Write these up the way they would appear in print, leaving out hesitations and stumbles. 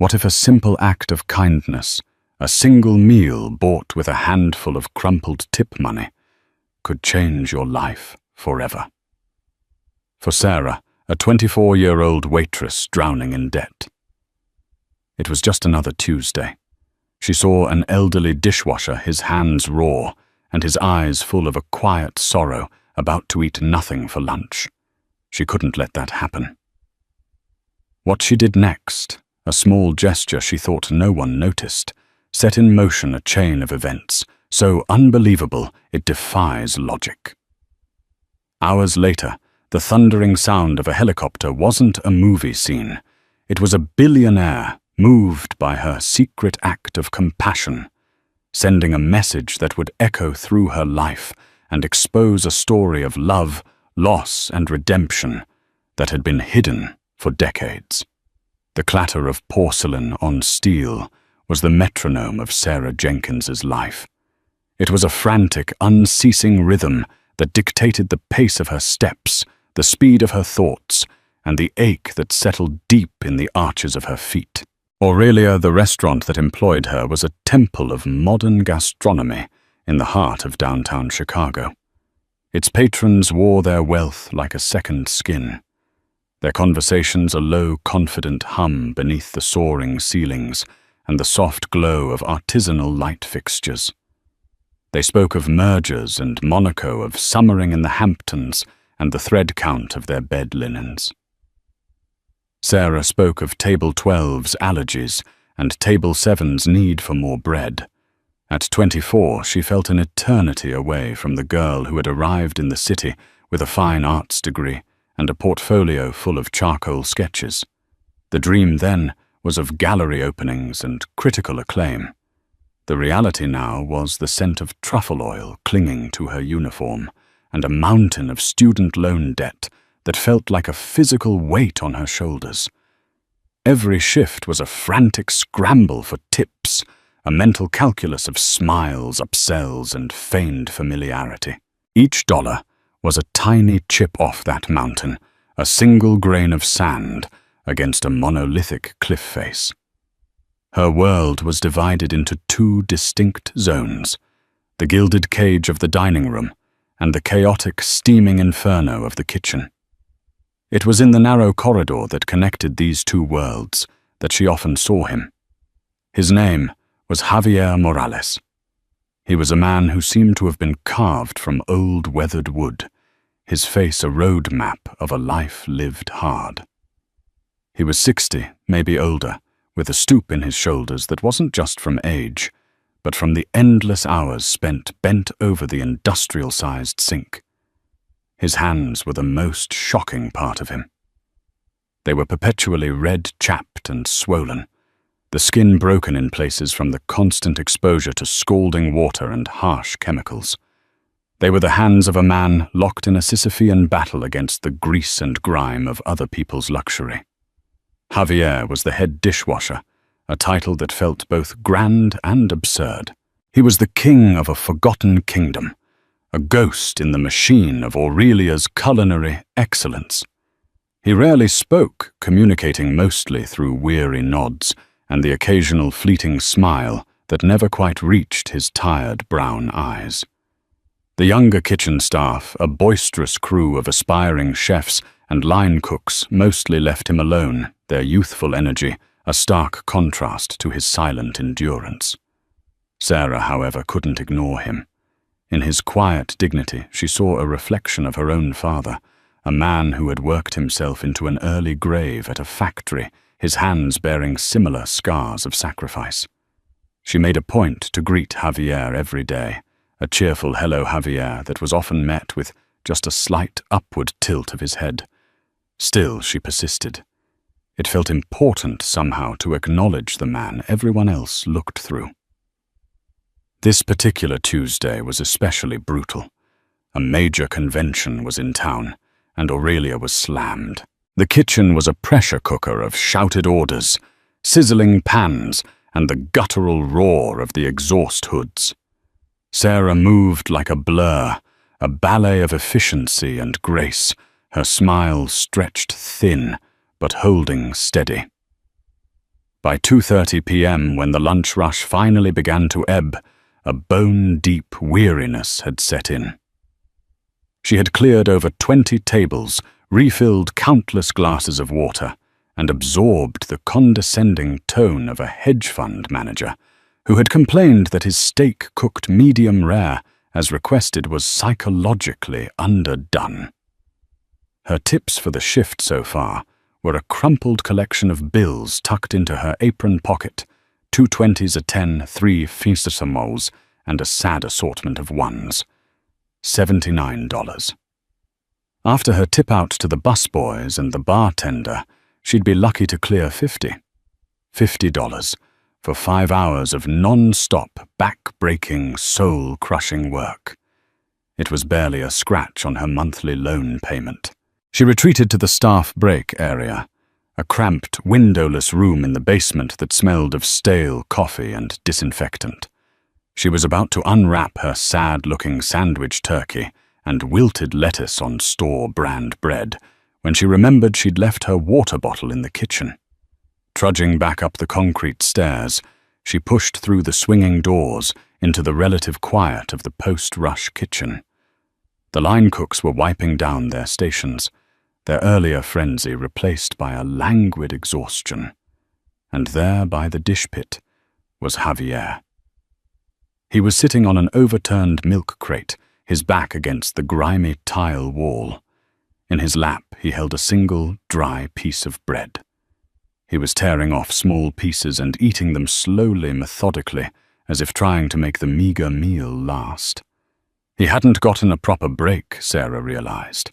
What if a simple act of kindness, a single meal bought with a handful of crumpled tip money, could change your life forever? For Sarah, a 24-year-old waitress drowning in debt. It was just another Tuesday. She saw an elderly dishwasher, his hands raw, and his eyes full of a quiet sorrow, about to eat nothing for lunch. She couldn't let that happen. What she did next, a small gesture she thought no one noticed, set in motion a chain of events, so unbelievable it defies logic. Hours later, the thundering sound of a helicopter wasn't a movie scene. It was a billionaire moved by her secret act of compassion, sending a message that would echo through her life and expose a story of love, loss, and redemption that had been hidden for decades. The clatter of porcelain on steel was the metronome of Sarah Jenkins's life. It was a frantic, unceasing rhythm that dictated the pace of her steps, the speed of her thoughts, and the ache that settled deep in the arches of her feet. Aurelia, the restaurant that employed her, was a temple of modern gastronomy in the heart of downtown Chicago. Its patrons wore their wealth like a second skin. Their conversations a low, confident hum beneath the soaring ceilings and the soft glow of artisanal light fixtures. They spoke of mergers and Monaco, of summering in the Hamptons, and the thread count of their bed linens. Sarah spoke of Table 12's allergies and Table 7's need for more bread. At 24, she felt an eternity away from the girl who had arrived in the city with a fine arts degree and a portfolio full of charcoal sketches. The dream then was of gallery openings and critical acclaim. The reality now was the scent of truffle oil clinging to her uniform and a mountain of student loan debt that felt like a physical weight on her shoulders. Every shift was a frantic scramble for tips, a mental calculus of smiles, upsells, and feigned familiarity. Each dollar was a tiny chip off that mountain, a single grain of sand against a monolithic cliff face. Her world was divided into two distinct zones, the gilded cage of the dining room and the chaotic, steaming inferno of the kitchen. It was in the narrow corridor that connected these two worlds that she often saw him. His name was Javier Morales. He was a man who seemed to have been carved from old weathered wood, his face a road map of a life lived hard. He was 60, maybe older, with a stoop in his shoulders that wasn't just from age, but from the endless hours spent bent over the industrial-sized sink. His hands were the most shocking part of him. They were perpetually red-chapped and swollen, the skin broken in places from the constant exposure to scalding water and harsh chemicals. They were the hands of a man locked in a Sisyphean battle against the grease and grime of other people's luxury. Javier was the head dishwasher, a title that felt both grand and absurd. He was the king of a forgotten kingdom, a ghost in the machine of Aurelia's culinary excellence. He rarely spoke, communicating mostly through weary nods and the occasional fleeting smile that never quite reached his tired brown eyes. The younger kitchen staff, a boisterous crew of aspiring chefs and line cooks, mostly left him alone, their youthful energy a stark contrast to his silent endurance. Sarah, however, couldn't ignore him. In his quiet dignity, she saw a reflection of her own father, a man who had worked himself into an early grave at a factory, his hands bearing similar scars of sacrifice. She made a point to greet Javier every day, a cheerful hello Javier that was often met with just a slight upward tilt of his head. Still, she persisted. It felt important somehow to acknowledge the man everyone else looked through. This particular Tuesday was especially brutal. A major convention was in town, and Aurelia was slammed. The kitchen was a pressure cooker of shouted orders, sizzling pans, and the guttural roar of the exhaust hoods. Sarah moved like a blur, a ballet of efficiency and grace, her smile stretched thin, but holding steady. By 2:30 p.m., when the lunch rush finally began to ebb, a bone-deep weariness had set in. She had cleared over 20 tables, refilled countless glasses of water, and absorbed the condescending tone of a hedge fund manager who had complained that his steak cooked medium rare as requested was psychologically underdone. Her tips for the shift so far were a crumpled collection of bills tucked into her apron pocket, 2 20s, a 10, 3 fissimos, and a sad assortment of ones. $79. After her tip out to the busboys and the bartender, she'd be lucky to clear $50 for 5 hours of non-stop, back-breaking, soul-crushing work. It was barely a scratch on her monthly loan payment. She retreated to the staff break area, a cramped, windowless room in the basement that smelled of stale coffee and disinfectant. She was about to unwrap her sad-looking sandwich turkey and wilted lettuce on store-brand bread when she remembered she'd left her water bottle in the kitchen. Trudging back up the concrete stairs, she pushed through the swinging doors into the relative quiet of the post-rush kitchen. The line cooks were wiping down their stations, their earlier frenzy replaced by a languid exhaustion. And there, by the dish pit, was Javier. He was sitting on an overturned milk crate, his back against the grimy tile wall. In his lap, he held a single, dry piece of bread. He was tearing off small pieces and eating them slowly, methodically, as if trying to make the meager meal last. He hadn't gotten a proper break, Sarah realized.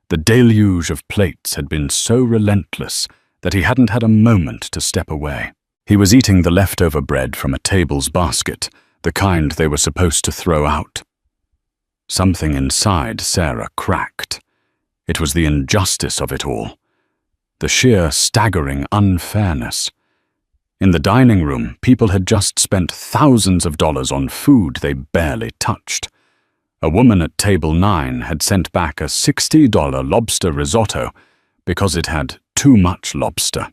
The deluge of plates had been so relentless that he hadn't had a moment to step away. He was eating the leftover bread from a table's basket, the kind they were supposed to throw out. Something inside Sarah cracked. It was the injustice of it all. The sheer staggering unfairness. In the dining room, people had just spent thousands of dollars on food they barely touched. A woman at table 9 had sent back a $60 lobster risotto because it had too much lobster.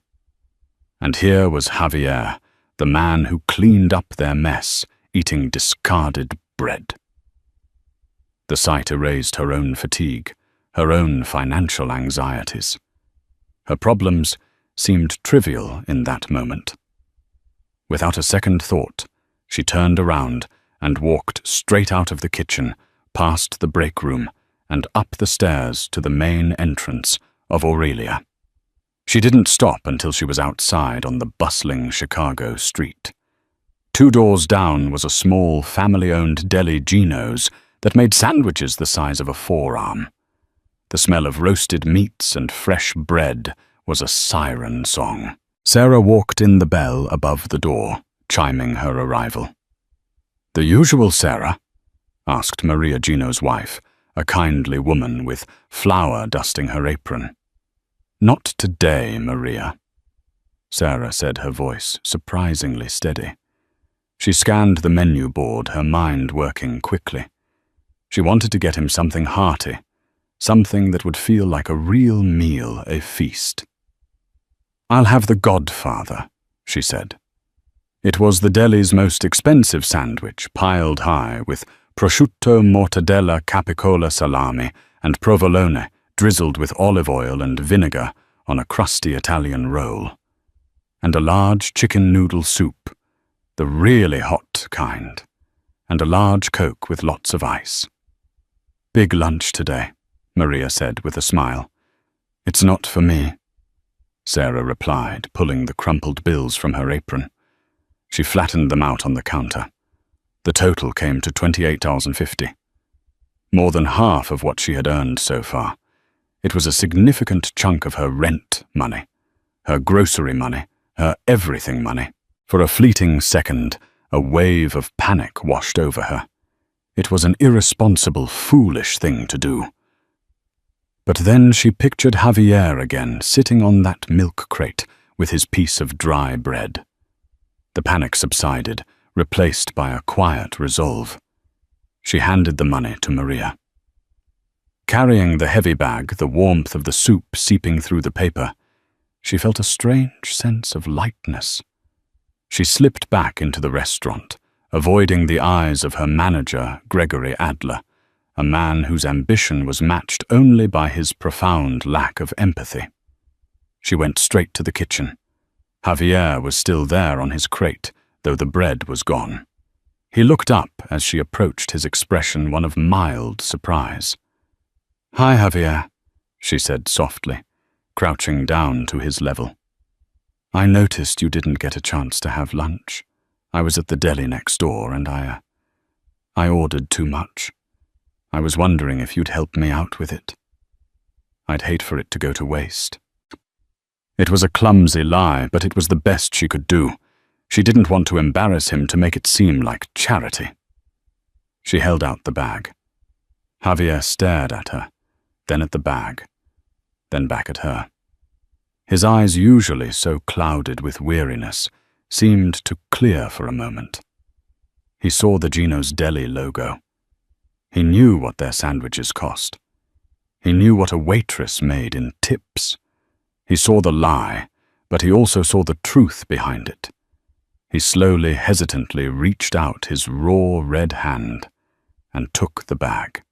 And here was Javier, the man who cleaned up their mess, eating discarded bread. The sight erased her own fatigue, her own financial anxieties. Her problems seemed trivial in that moment. Without a second thought, she turned around and walked straight out of the kitchen, past the break room, and up the stairs to the main entrance of Aurelia. She didn't stop until she was outside on the bustling Chicago street. 2 doors down was a small, family-owned deli Gino's that made sandwiches the size of a forearm. The smell of roasted meats and fresh bread was a siren song. Sarah walked in the bell above the door, chiming her arrival. "The usual, Sarah?" asked Maria Gino's wife, a kindly woman with flour dusting her apron. "Not today, Maria," Sarah said, her voice surprisingly steady. She scanned the menu board, her mind working quickly. She wanted to get him something hearty, something that would feel like a real meal, a feast. "I'll have the Godfather," she said. It was the deli's most expensive sandwich, piled high with prosciutto, mortadella, capicola salami, and provolone drizzled with olive oil and vinegar on a crusty Italian roll. And a large chicken noodle soup, the really hot kind, and a large Coke with lots of ice. "Big lunch today," Maria said with a smile. "It's not for me," Sarah replied, pulling the crumpled bills from her apron. She flattened them out on the counter. The total came to $28.50. More than half of what she had earned so far. It was a significant chunk of her rent money, her grocery money, her everything money. For a fleeting second, a wave of panic washed over her. It was an irresponsible, foolish thing to do. But then she pictured Javier again, sitting on that milk crate with his piece of dry bread. The panic subsided, replaced by a quiet resolve. She handed the money to Maria. Carrying the heavy bag, the warmth of the soup seeping through the paper, she felt a strange sense of lightness. She slipped back into the restaurant, avoiding the eyes of her manager, Gregory Adler, a man whose ambition was matched only by his profound lack of empathy. She went straight to the kitchen. Javier was still there on his crate, though the bread was gone. He looked up as she approached, his expression one of mild surprise. "Hi, Javier," she said softly, crouching down to his level. "I noticed you didn't get a chance to have lunch. I was at the deli next door and I ordered too much. I was wondering if you'd help me out with it. I'd hate for it to go to waste." It was a clumsy lie, but it was the best she could do. She didn't want to embarrass him to make it seem like charity. She held out the bag. Javier stared at her, then at the bag, then back at her. His eyes, usually so clouded with weariness, seemed to clear for a moment. He saw the Gino's Deli logo. He knew what their sandwiches cost. He knew what a waitress made in tips. He saw the lie, but he also saw the truth behind it. He slowly, hesitantly reached out his raw red hand and took the bag.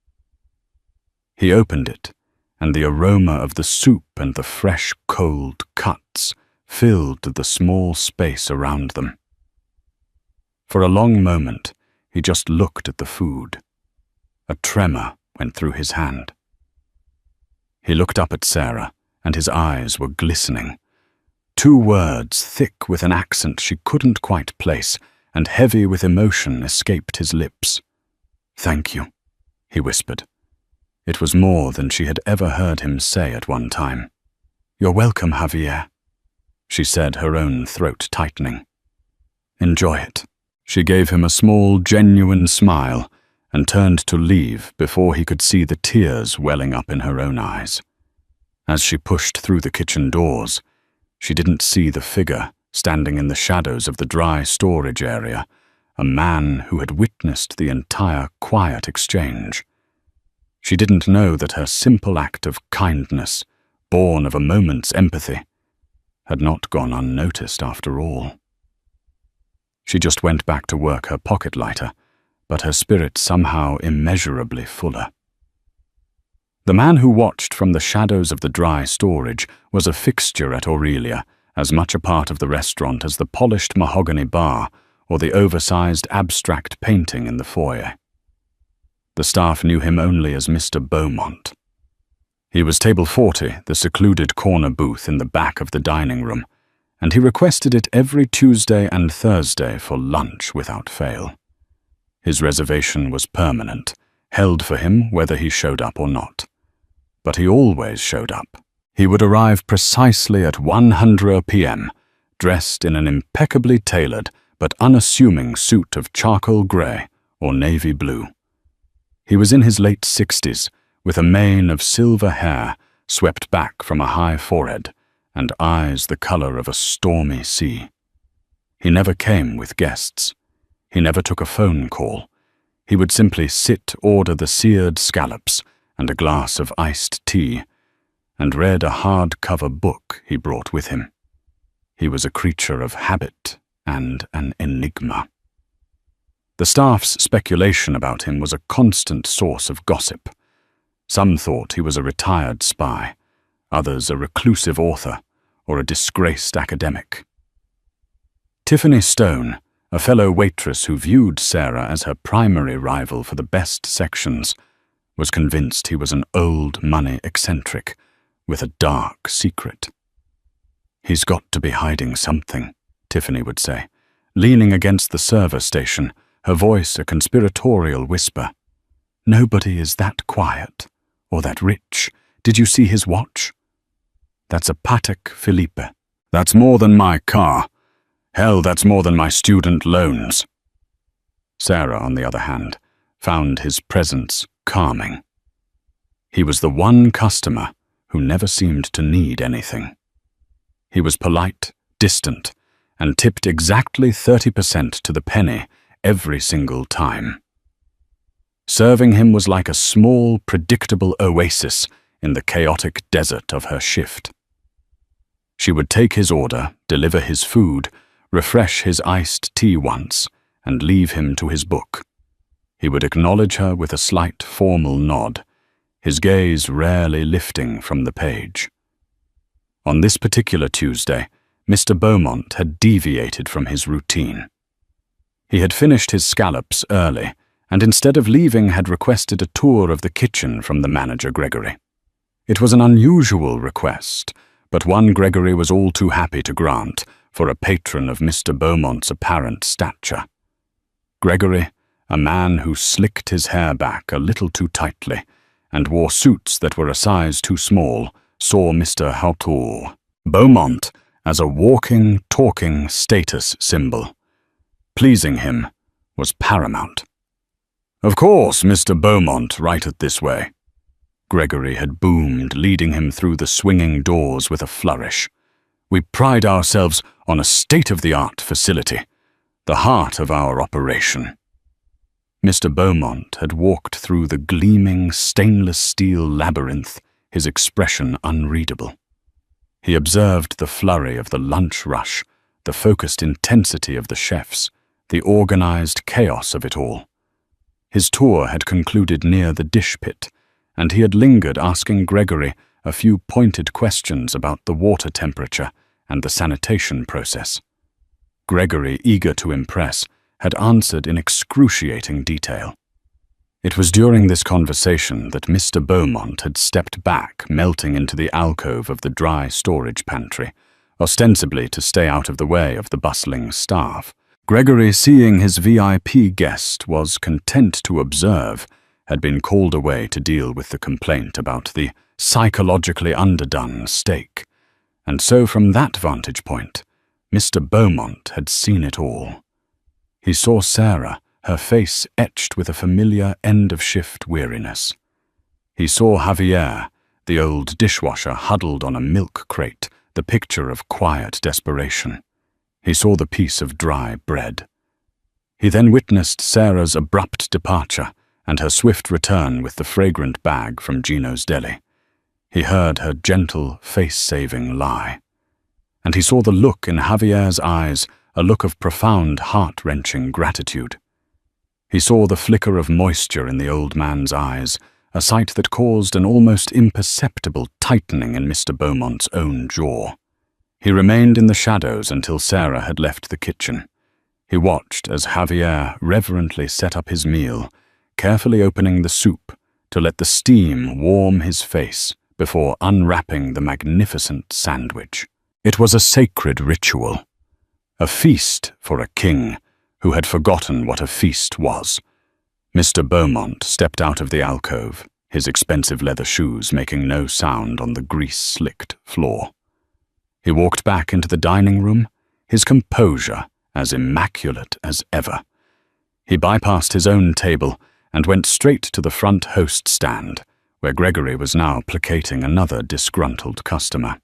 He opened it, and the aroma of the soup and the fresh, cold cuts filled the small space around them. For a long moment, he just looked at the food. A tremor went through his hand. He looked up at Sarah, and his eyes were glistening. Two words, thick with an accent she couldn't quite place, and heavy with emotion, escaped his lips. "Thank you," he whispered. It was more than she had ever heard him say at one time. "You're welcome, Javier," she said, her own throat tightening. "Enjoy it." She gave him a small, genuine smile and turned to leave before he could see the tears welling up in her own eyes. As she pushed through the kitchen doors, she didn't see the figure standing in the shadows of the dry storage area, a man who had witnessed the entire quiet exchange. She didn't know that her simple act of kindness, born of a moment's empathy, had not gone unnoticed after all. She just went back to work her pocket lighter, but her spirit somehow immeasurably fuller. The man who watched from the shadows of the dry storage was a fixture at Aurelia, as much a part of the restaurant as the polished mahogany bar or the oversized abstract painting in the foyer. The staff knew him only as Mr. Beaumont. He was table 40, the secluded corner booth in the back of the dining room, and he requested it every Tuesday and Thursday for lunch without fail. His reservation was permanent, held for him whether he showed up or not. But he always showed up. He would arrive precisely at 100 p.m., dressed in an impeccably tailored but unassuming suit of charcoal grey or navy blue. He was in his late 60s, with a mane of silver hair swept back from a high forehead and eyes the colour of a stormy sea. He never came with guests. He never took a phone call. He would simply order the seared scallops and a glass of iced tea, and read a hardcover book he brought with him. He was a creature of habit and an enigma. The staff's speculation about him was a constant source of gossip. Some thought he was a retired spy, others a reclusive author or a disgraced academic. Tiffany Stone, a fellow waitress who viewed Sarah as her primary rival for the best sections, was convinced he was an old-money eccentric with a dark secret. "He's got to be hiding something," Tiffany would say, leaning against the server station, her voice a conspiratorial whisper. "Nobody is that quiet or that rich. Did you see his watch? That's a Patek Philippe. That's more than my car. Hell, that's more than my student loans." Sarah, on the other hand, found his presence calming. He was the one customer who never seemed to need anything. He was polite, distant, and tipped exactly 30% to the penny every single time. Serving him was like a small, predictable oasis in the chaotic desert of her shift. She would take his order, deliver his food, refresh his iced tea once, and leave him to his book. He would acknowledge her with a slight formal nod, his gaze rarely lifting from the page. On this particular Tuesday, Mr. Beaumont had deviated from his routine. He had finished his scallops early, and instead of leaving had requested a tour of the kitchen from the manager Gregory. It was an unusual request, but one Gregory was all too happy to grant for a patron of Mr. Beaumont's apparent stature. Gregory, a man who slicked his hair back a little too tightly and wore suits that were a size too small, saw Mr. Beaumont as a walking, talking status symbol. Pleasing him was paramount. "Of course, Mr. Beaumont, right it this way," Gregory had boomed, leading him through the swinging doors with a flourish. "We pride ourselves on a state-of-the-art facility, the heart of our operation." Mr. Beaumont had walked through the gleaming stainless steel labyrinth, his expression unreadable. He observed the flurry of the lunch rush, the focused intensity of the chefs, the organized chaos of it all. His tour had concluded near the dish pit, and he had lingered asking Gregory a few pointed questions about the water temperature and the sanitation process. Gregory, eager to impress, had answered in excruciating detail. It was during this conversation that Mr. Beaumont had stepped back, melting into the alcove of the dry storage pantry, ostensibly to stay out of the way of the bustling staff. Gregory, seeing his VIP guest was content to observe, had been called away to deal with the complaint about the psychologically underdone steak, and so from that vantage point, Mr. Beaumont had seen it all. He saw Sarah, her face etched with a familiar end-of-shift weariness. He saw Javier, the old dishwasher, huddled on a milk crate, the picture of quiet desperation. He saw the piece of dry bread. He then witnessed Sarah's abrupt departure and her swift return with the fragrant bag from Gino's deli. He heard her gentle, face-saving lie. And he saw the look in Javier's eyes, a look of profound, heart-wrenching gratitude. He saw the flicker of moisture in the old man's eyes, a sight that caused an almost imperceptible tightening in Mr. Beaumont's own jaw. He remained in the shadows until Sarah had left the kitchen. He watched as Javier reverently set up his meal, carefully opening the soup to let the steam warm his face before unwrapping the magnificent sandwich. It was a sacred ritual, a feast for a king who had forgotten what a feast was. Mr. Beaumont stepped out of the alcove, his expensive leather shoes making no sound on the grease-slicked floor. He walked back into the dining room, his composure as immaculate as ever. He bypassed his own table and went straight to the front host stand, where Gregory was now placating another disgruntled customer.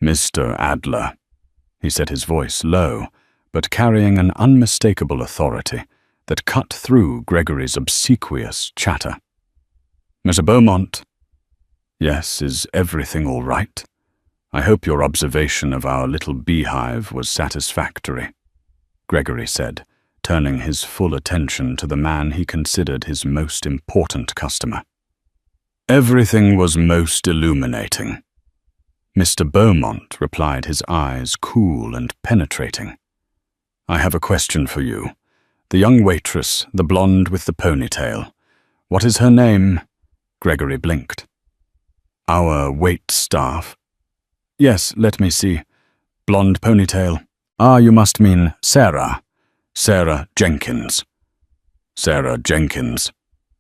"Mr. Adler," he said, his voice low, but carrying an unmistakable authority that cut through Gregory's obsequious chatter. "Mr. Beaumont." "Yes, is everything all right? I hope your observation of our little beehive was satisfactory," Gregory said, turning his full attention to the man he considered his most important customer. "Everything was most illuminating," Mr. Beaumont replied, his eyes cool and penetrating. "I have a question for you. The young waitress, the blonde with the ponytail. What is her name?" Gregory blinked. "Our wait staff." "Yes, let me see. Blonde ponytail. Ah, you must mean Sarah. Sarah Jenkins." "Sarah Jenkins."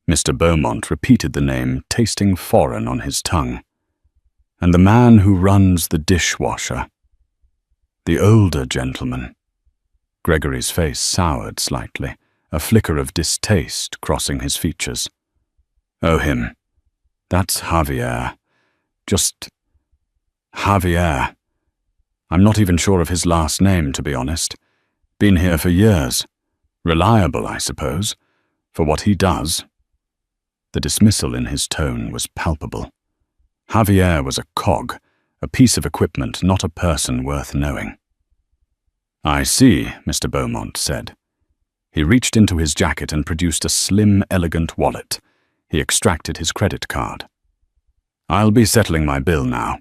Mr. Beaumont repeated the name, tasting foreign on his tongue. "And the man who runs the dishwasher." "The older gentleman." Gregory's face soured slightly, a flicker of distaste crossing his features. "Oh, him. That's Javier. Just Javier. I'm not even sure of his last name, to be honest. Been here for years. Reliable, I suppose, for what he does." The dismissal in his tone was palpable. Javier was a cog, a piece of equipment, not a person worth knowing. "I see," Mr. Beaumont said. He reached into his jacket and produced a slim, elegant wallet. He extracted his credit card. "I'll be settling my bill now."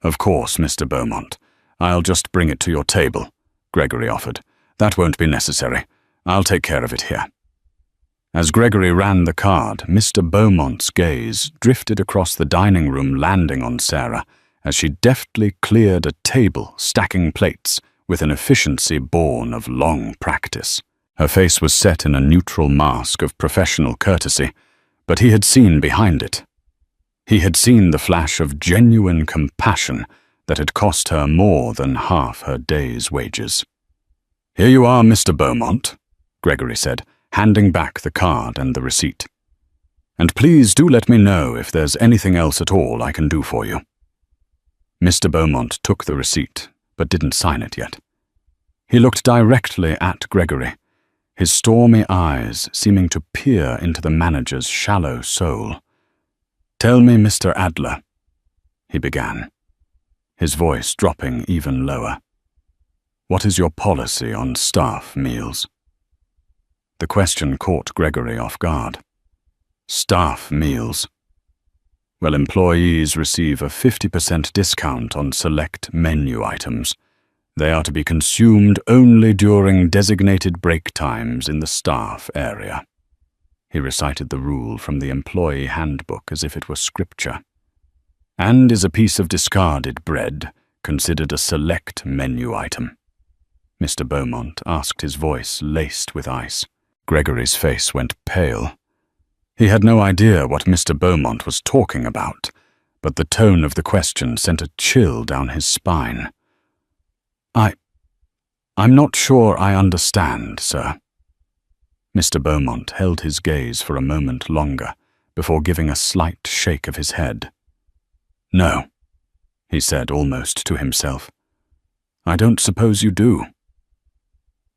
"Of course, Mr. Beaumont. I'll just bring it to your table," Gregory offered. "That won't be necessary. I'll take care of it here." As Gregory ran the card, Mr. Beaumont's gaze drifted across the dining room, landing on Sarah as she deftly cleared a table, stacking plates with an efficiency born of long practice. Her face was set in a neutral mask of professional courtesy, but he had seen behind it. He had seen the flash of genuine compassion that had cost her more than half her day's wages. "Here you are, Mr. Beaumont," Gregory said, handing back the card and the receipt. "And please do let me know if there's anything else at all I can do for you." Mr. Beaumont took the receipt, but didn't sign it yet. He looked directly at Gregory, his stormy eyes seeming to peer into the manager's shallow soul. "Tell me, Mr. Adler," he began, his voice dropping even lower. "What is your policy on staff meals?" The question caught Gregory off guard. Staff meals. Well, employees receive a 50% discount on select menu items. They are to be consumed only during designated break times in the staff area. He recited the rule from the employee handbook as if it were scripture. "And is a piece of discarded bread considered a select menu item?" Mr. Beaumont asked, his voice laced with ice. Gregory's face went pale. He had no idea what Mr. Beaumont was talking about, but the tone of the question sent a chill down his spine. I'm not sure I understand, sir." Mr. Beaumont held his gaze for a moment longer before giving a slight shake of his head. "No," he said almost to himself. "I don't suppose you do."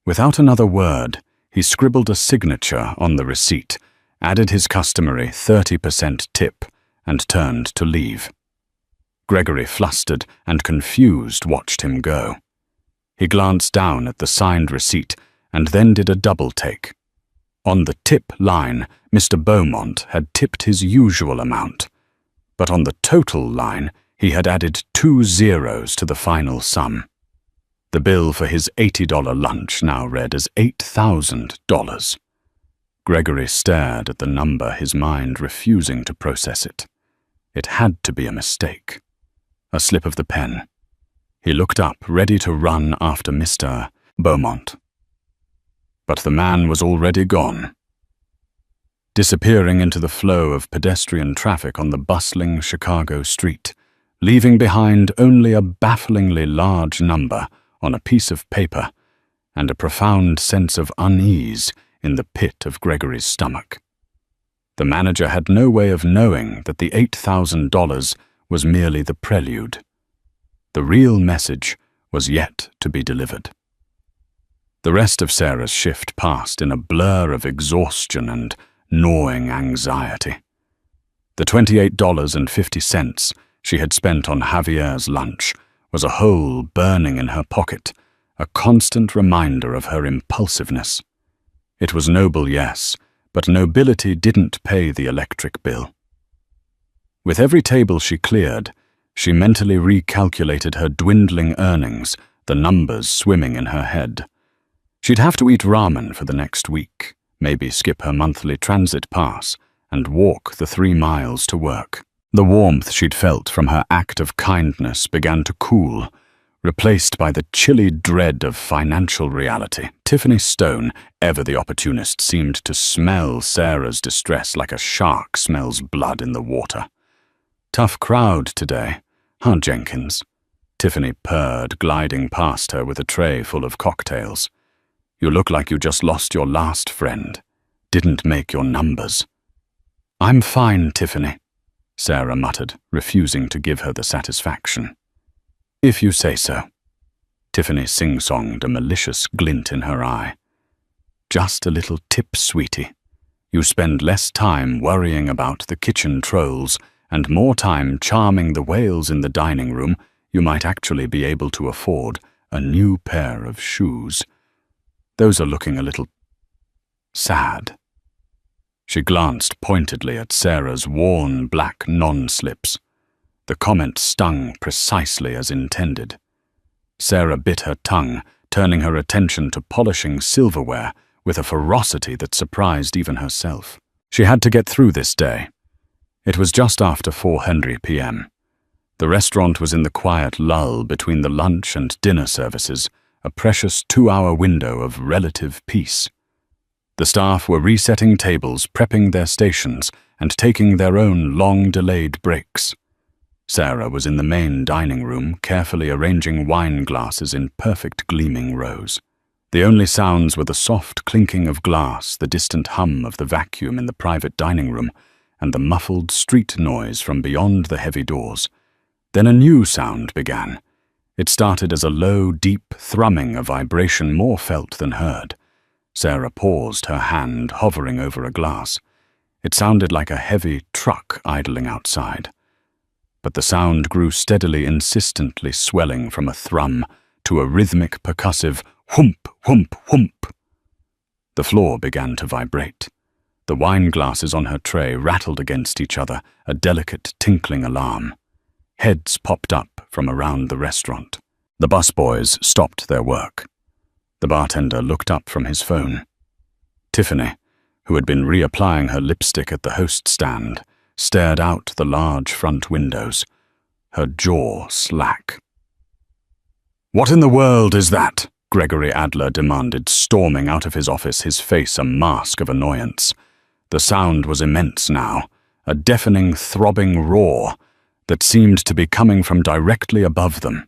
Without another word, he scribbled a signature on the receipt, added his customary 30% tip, and turned to leave. Gregory, flustered and confused, watched him go. He glanced down at the signed receipt and then did a double take. On the tip line, Mr. Beaumont had tipped his usual amount, but on the total line, he had added 2 zeros to the final sum. The bill for his $80 lunch now read as $8,000. Gregory stared at the number, his mind refusing to process it. It had to be a mistake. A slip of the pen. He looked up, ready to run after Mr. Beaumont. But the man was already gone, disappearing into the flow of pedestrian traffic on the bustling Chicago street, leaving behind only a bafflingly large number on a piece of paper and a profound sense of unease in the pit of Gregory's stomach. The manager had no way of knowing that the $8,000 was merely the prelude. The real message was yet to be delivered. The rest of Sarah's shift passed in a blur of exhaustion and gnawing anxiety. The $28.50 she had spent on Javier's lunch was a hole burning in her pocket, a constant reminder of her impulsiveness. It was noble, yes, but nobility didn't pay the electric bill. With every table she cleared, she mentally recalculated her dwindling earnings, the numbers swimming in her head. She'd have to eat ramen for the next week, maybe skip her monthly transit pass, and walk the 3 miles to work. The warmth she'd felt from her act of kindness began to cool, replaced by the chilly dread of financial reality. Tiffany Stone, ever the opportunist, seemed to smell Sarah's distress like a shark smells blood in the water. "Tough crowd today, huh, Jenkins?" Tiffany purred, gliding past her with a tray full of cocktails. "You look like you just lost your last friend. Didn't make your numbers." "I'm fine, Tiffany," Sarah muttered, refusing to give her the satisfaction. "If you say so." Tiffany sing-songed, a malicious glint in her eye. "Just a little tip, sweetie. You spend less time worrying about the kitchen trolls and more time charming the whales in the dining room. You might actually be able to afford a new pair of shoes. Those are looking a little sad. She glanced pointedly at Sarah's worn black non-slips. The comment stung precisely as intended. Sarah bit her tongue, turning her attention to polishing silverware with a ferocity that surprised even herself. She had to get through this day. It was just after 4:00 p.m. The restaurant was in the quiet lull between the lunch and dinner services, a precious 2-hour window of relative peace. The staff were resetting tables, prepping their stations, and taking their own long-delayed breaks. Sarah was in the main dining room, carefully arranging wine glasses in perfect gleaming rows. The only sounds were the soft clinking of glass, the distant hum of the vacuum in the private dining room, and the muffled street noise from beyond the heavy doors. Then a new sound began. It started as a low, deep thrumming, a vibration more felt than heard. Sarah paused, her hand hovering over a glass. It sounded like a heavy truck idling outside. But the sound grew steadily, insistently swelling from a thrum to a rhythmic, percussive whoomp, whoomp, whoomp. The floor began to vibrate. The wine glasses on her tray rattled against each other, a delicate tinkling alarm. Heads popped up from around the restaurant. The busboys stopped their work. The bartender looked up from his phone. Tiffany, who had been reapplying her lipstick at the host stand, stared out the large front windows, her jaw slack. "What in the world is that?" Gregory Adler demanded, storming out of his office, his face a mask of annoyance. The sound was immense now, a deafening, throbbing roar that seemed to be coming from directly above them.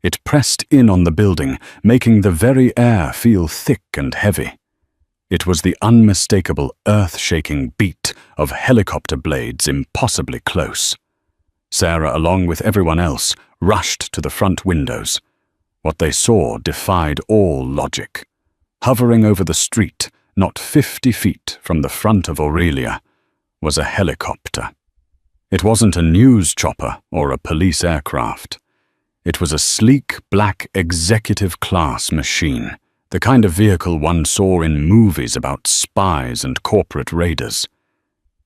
It pressed in on the building, making the very air feel thick and heavy. It was the unmistakable, earth-shaking beat of helicopter blades impossibly close. Sarah, along with everyone else, rushed to the front windows. What they saw defied all logic. Hovering over the street, not 50 feet from the front of Aurelia, was a helicopter. It wasn't a news chopper or a police aircraft. It was a sleek, black, executive-class machine, the kind of vehicle one saw in movies about spies and corporate raiders.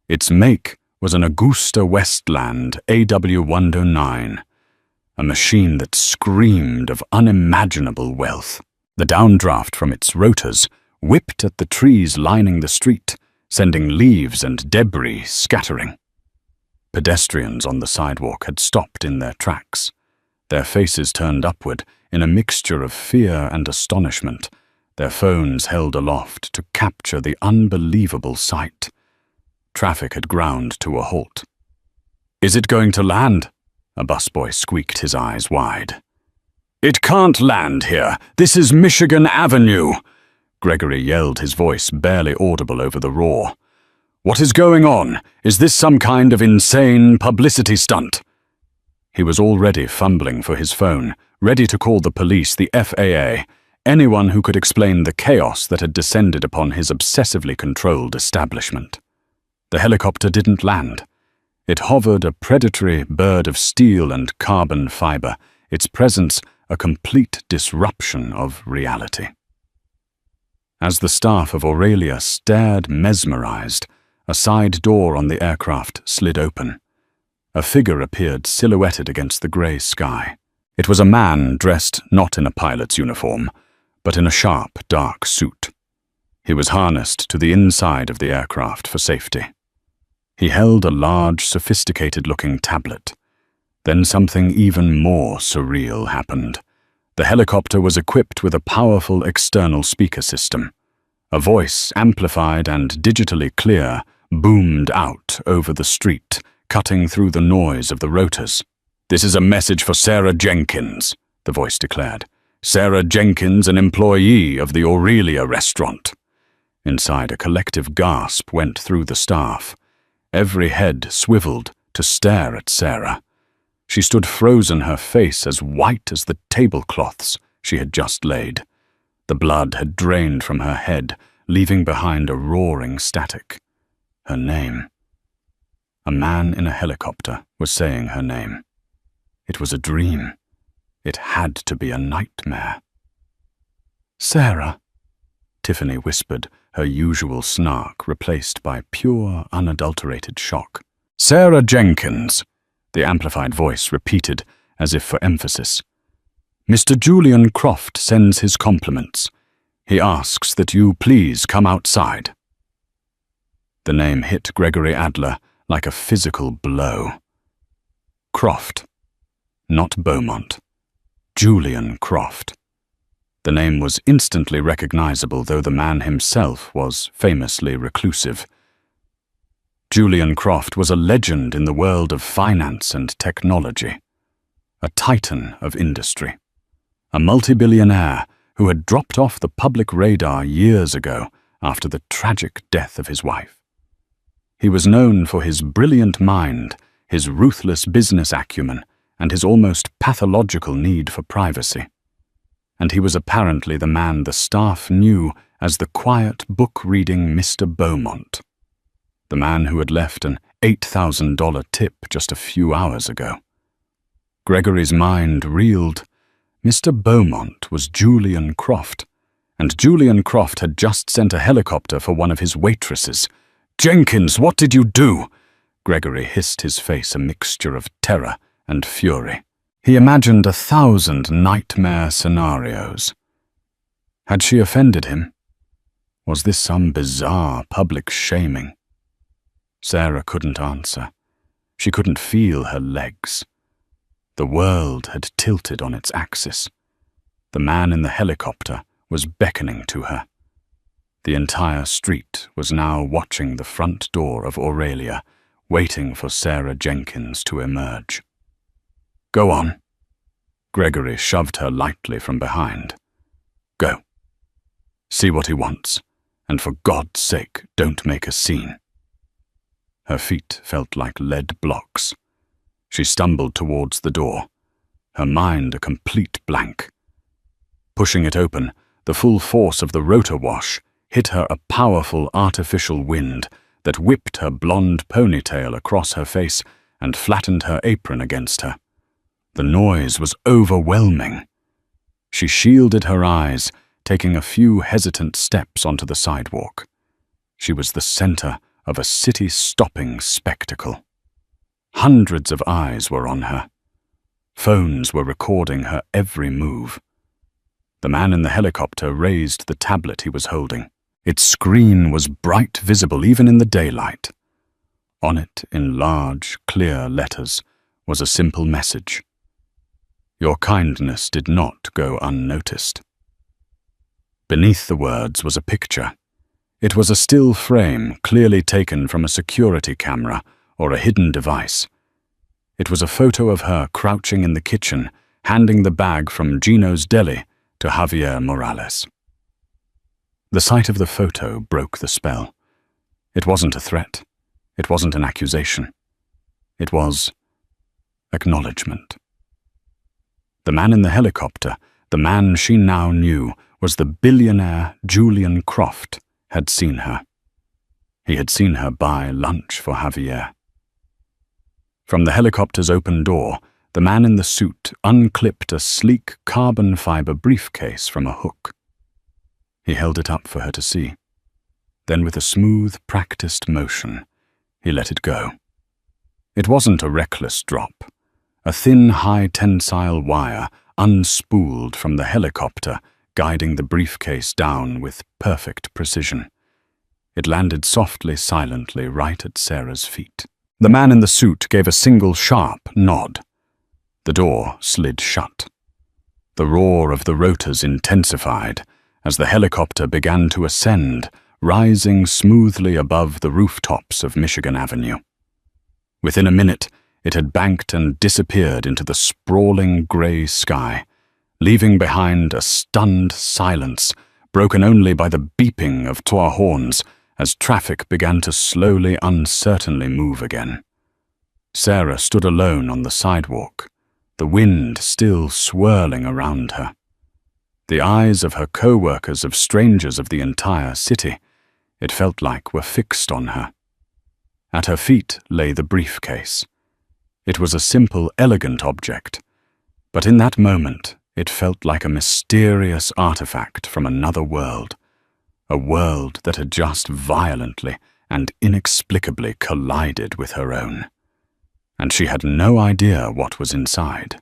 Its make was an Augusta Westland AW109, a machine that screamed of unimaginable wealth. The downdraft from its rotors whipped at the trees lining the street, sending leaves and debris scattering. Pedestrians on the sidewalk had stopped in their tracks, their faces turned upward in a mixture of fear and astonishment, their phones held aloft to capture the unbelievable sight. Traffic had ground to a halt. "Is it going to land?" A busboy squeaked, his eyes wide. "It can't land here. This is Michigan Avenue," Gregory yelled, his voice barely audible over the roar. "What is going on? Is this some kind of insane publicity stunt?" He was already fumbling for his phone, ready to call the police, the FAA, anyone who could explain the chaos that had descended upon his obsessively controlled establishment. The helicopter didn't land. It hovered, a predatory bird of steel and carbon fiber, its presence a complete disruption of reality. As the staff of Aurelia stared mesmerized, a side door on the aircraft slid open. A figure appeared silhouetted against the grey sky. It was a man dressed not in a pilot's uniform, but in a sharp, dark suit. He was harnessed to the inside of the aircraft for safety. He held a large, sophisticated-looking tablet. Then something even more surreal happened. The helicopter was equipped with a powerful external speaker system. A voice, amplified and digitally clear, boomed out over the street, cutting through the noise of the rotors. "This is a message for Sarah Jenkins," the voice declared. "Sarah Jenkins, an employee of the Aurelia restaurant." Inside, a collective gasp went through the staff. Every head swiveled to stare at Sarah. She stood frozen, her face as white as the tablecloths she had just laid. The blood had drained from her head, leaving behind a roaring static. Her name. A man in a helicopter was saying her name. It was a dream. It had to be a nightmare. "Sarah," Tiffany whispered, her usual snark replaced by pure, unadulterated shock. "Sarah Jenkins," the amplified voice repeated as if for emphasis. "Mr. Julian Croft sends his compliments. He asks that you please come outside." The name hit Gregory Adler like a physical blow. Croft. Not Beaumont. Julian Croft. The name was instantly recognizable, though the man himself was famously reclusive. Julian Croft was a legend in the world of finance and technology, a titan of industry, a multi-billionaire who had dropped off the public radar years ago after the tragic death of his wife. He was known for his brilliant mind, his ruthless business acumen, and his almost pathological need for privacy. And he was apparently the man the staff knew as the quiet, book-reading Mr. Beaumont, the man who had left an $8,000 tip just a few hours ago. Gregory's mind reeled. Mr. Beaumont was Julian Croft, and Julian Croft had just sent a helicopter for one of his waitresses. "Jenkins, what did you do?" Gregory hissed, his face a mixture of terror and fury. He imagined 1,000 nightmare scenarios. Had she offended him? Was this some bizarre public shaming? Sarah couldn't answer. She couldn't feel her legs. The world had tilted on its axis. The man in the helicopter was beckoning to her. The entire street was now watching the front door of Aurelia, waiting for Sarah Jenkins to emerge. "Go on." Gregory shoved her lightly from behind. "Go. See what he wants, and for God's sake, don't make a scene." Her feet felt like lead blocks. She stumbled towards the door, her mind a complete blank. Pushing it open, the full force of the rotor wash hit her a powerful artificial wind that whipped her blonde ponytail across her face and flattened her apron against her. The noise was overwhelming. She shielded her eyes, taking a few hesitant steps onto the sidewalk. She was the center of a city-stopping spectacle. Hundreds of eyes were on her. Phones were recording her every move. The man in the helicopter raised the tablet he was holding. Its screen was bright visible even in the daylight. On it, in large, clear letters, was a simple message. Your kindness did not go unnoticed. Beneath the words was a picture. It was a still frame clearly taken from a security camera or a hidden device. It was a photo of her crouching in the kitchen, handing the bag from Gino's Deli to Javier Morales. The sight of the photo broke the spell. It wasn't a threat. It wasn't an accusation. It was acknowledgement. The man in the helicopter, the man she now knew, was the billionaire Julian Croft, had seen her. He had seen her buy lunch for Javier. From the helicopter's open door, the man in the suit unclipped a sleek carbon fiber briefcase from a hook. He held it up for her to see. Then with a smooth, practiced motion, he let it go. It wasn't a reckless drop. A thin, high-tensile wire unspooled from the helicopter, guiding the briefcase down with perfect precision. It landed softly, silently, right at Sarah's feet. The man in the suit gave a single sharp nod. The door slid shut. The roar of the rotors intensified as the helicopter began to ascend, rising smoothly above the rooftops of Michigan Avenue. Within a minute, it had banked and disappeared into the sprawling gray sky, leaving behind a stunned silence, broken only by the beeping of tow horns as traffic began to slowly, uncertainly move again. Sarah stood alone on the sidewalk, the wind still swirling around her. The eyes of her co-workers, of strangers of the entire city, it felt like were fixed on her. At her feet lay the briefcase. It was a simple, elegant object, But in that moment, it felt like a mysterious artifact from another world, a world that had just violently and inexplicably collided with her own. And she had no idea what was inside.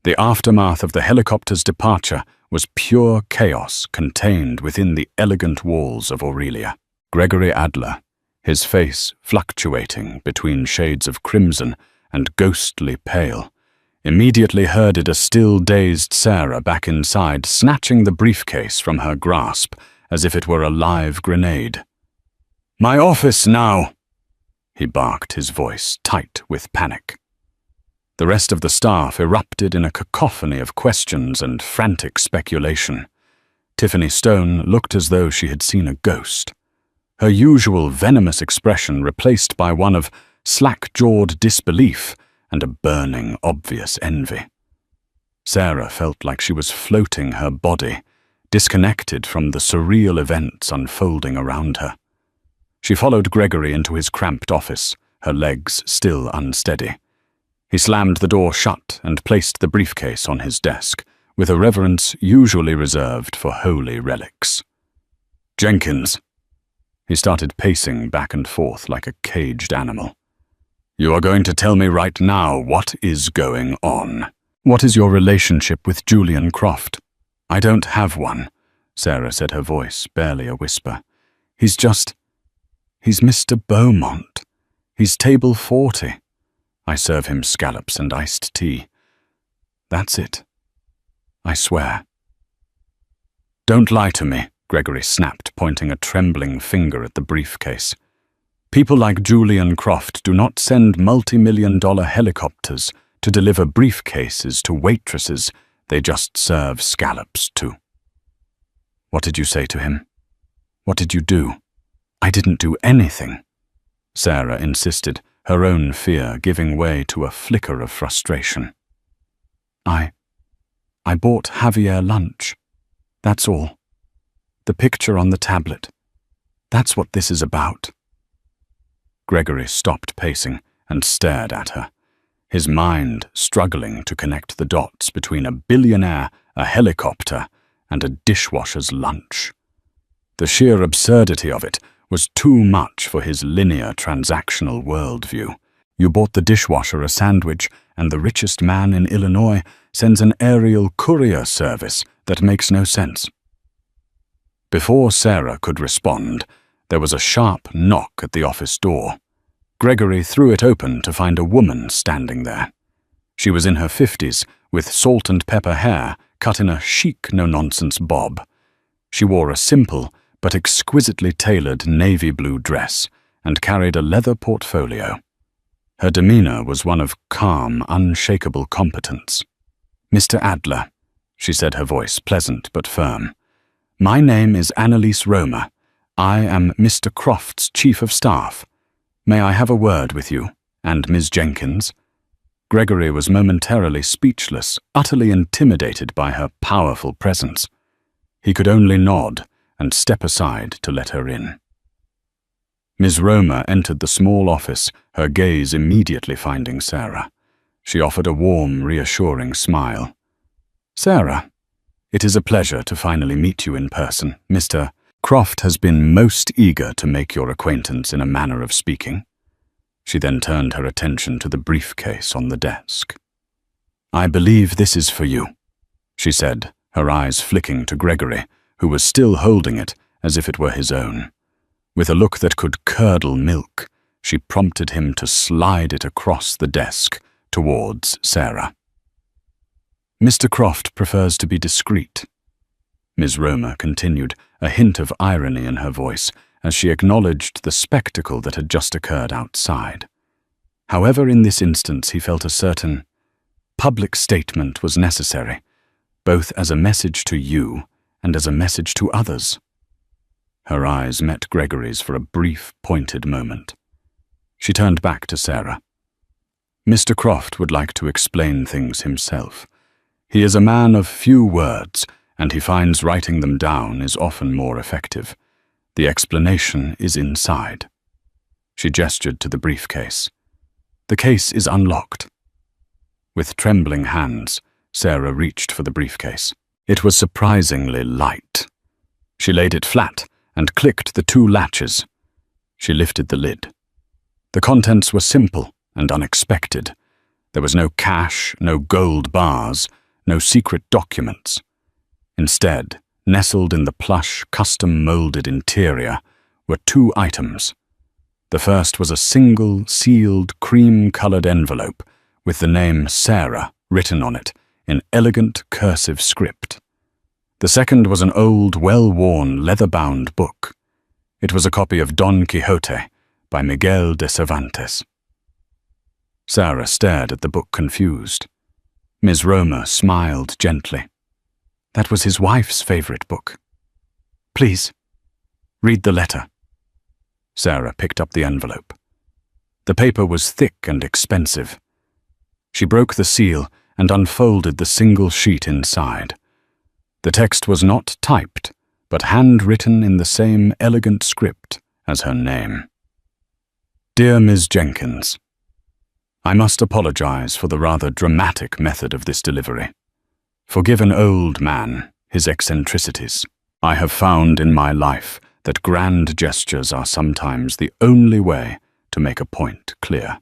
The aftermath of the helicopter's departure was pure chaos contained within the elegant walls of Aurelia. Gregory Adler, his face fluctuating between shades of crimson and ghostly pale, immediately herded a still-dazed Sarah back inside, snatching the briefcase from her grasp as if it were a live grenade. "My office now!" he barked, his voice tight with panic. The rest of the staff erupted in a cacophony of questions and frantic speculation. Tiffany Stone looked as though she had seen a ghost, her usual venomous expression replaced by one of slack-jawed disbelief and a burning, obvious envy. Sarah felt like she was floating her body, disconnected from the surreal events unfolding around her. She followed Gregory into his cramped office, her legs still unsteady. He slammed the door shut and placed the briefcase on his desk, with a reverence usually reserved for holy relics. "Jenkins." He started pacing back and forth like a caged animal. "You are going to tell me right now what is going on. What is your relationship with Julian Croft?" "I don't have one," Sarah said, her voice barely a whisper. He's Mr. Beaumont. He's table 40. I serve him scallops and iced tea. That's it. I swear." "Don't lie to me," Gregory snapped, pointing a trembling finger at the briefcase. "People like Julian Croft do not send multi-million-dollar helicopters to deliver briefcases to waitresses they just serve scallops to." "What did you say to him? What did you do?" "I didn't do anything," Sarah insisted, her own fear giving way to a flicker of frustration. I bought Javier lunch. That's all. The picture on the tablet. That's what this is about." Gregory stopped pacing and stared at her, his mind struggling to connect the dots between a billionaire, a helicopter, and a dishwasher's lunch. The sheer absurdity of it was too much for his linear transactional worldview. You bought the dishwasher a sandwich, and the richest man in Illinois sends an aerial courier service that makes no sense. Before Sarah could respond, there was a sharp knock at the office door. Gregory threw it open to find a woman standing there. She was in her 50s, with salt and pepper hair cut in a chic no-nonsense bob. She wore a simple but exquisitely tailored navy blue dress and carried a leather portfolio. Her demeanor was one of calm, unshakable competence. "Mr. Adler," she said, her voice pleasant but firm. "My name is Annalise Roma. I am Mr. Croft's chief of staff. May I have a word with you, and Ms. Jenkins?" Gregory was momentarily speechless, utterly intimidated by her powerful presence. He could only nod and step aside to let her in. Ms. Roma entered the small office, her gaze immediately finding Sarah. She offered a warm, reassuring smile. "Sarah, it is a pleasure to finally meet you in person. Mr. Croft has been most eager to make your acquaintance in a manner of speaking." She then turned her attention to the briefcase on the desk. "I believe this is for you," she said, her eyes flicking to Gregory, who was still holding it as if it were his own. With a look that could curdle milk, she prompted him to slide it across the desk towards Sarah. "Mr. Croft prefers to be discreet," Ms. Roma continued, a hint of irony in her voice as she acknowledged the spectacle that had just occurred outside. However, in this instance he felt a certain public statement was necessary, both as a message to you and as a message to others. Her eyes met Gregory's for a brief, pointed moment. She turned back to Sarah. "Mr. Croft would like to explain things himself. He is a man of few words, and he finds writing them down is often more effective. The explanation is inside." She gestured to the briefcase. "The case is unlocked." With trembling hands, Sarah reached for the briefcase. It was surprisingly light. She laid it flat and clicked the 2 latches. She lifted the lid. The contents were simple and unexpected. There was no cash, no gold bars, no secret documents. Instead, nestled in the plush, custom-molded interior, were 2 items. The first was a single, sealed, cream-colored envelope with the name Sarah written on it in elegant cursive script. The second was an old, well-worn, leather-bound book. It was a copy of Don Quixote by Miguel de Cervantes. Sarah stared at the book confused. Ms. Romer smiled gently. That was his wife's favorite book. Please, read the letter. Sarah picked up the envelope. The paper was thick and expensive. She broke the seal and unfolded the single sheet inside. The text was not typed, but handwritten in the same elegant script as her name. Dear Ms. Jenkins, I must apologize for the rather dramatic method of this delivery. Forgive an old man his eccentricities. I have found in my life that grand gestures are sometimes the only way to make a point clear.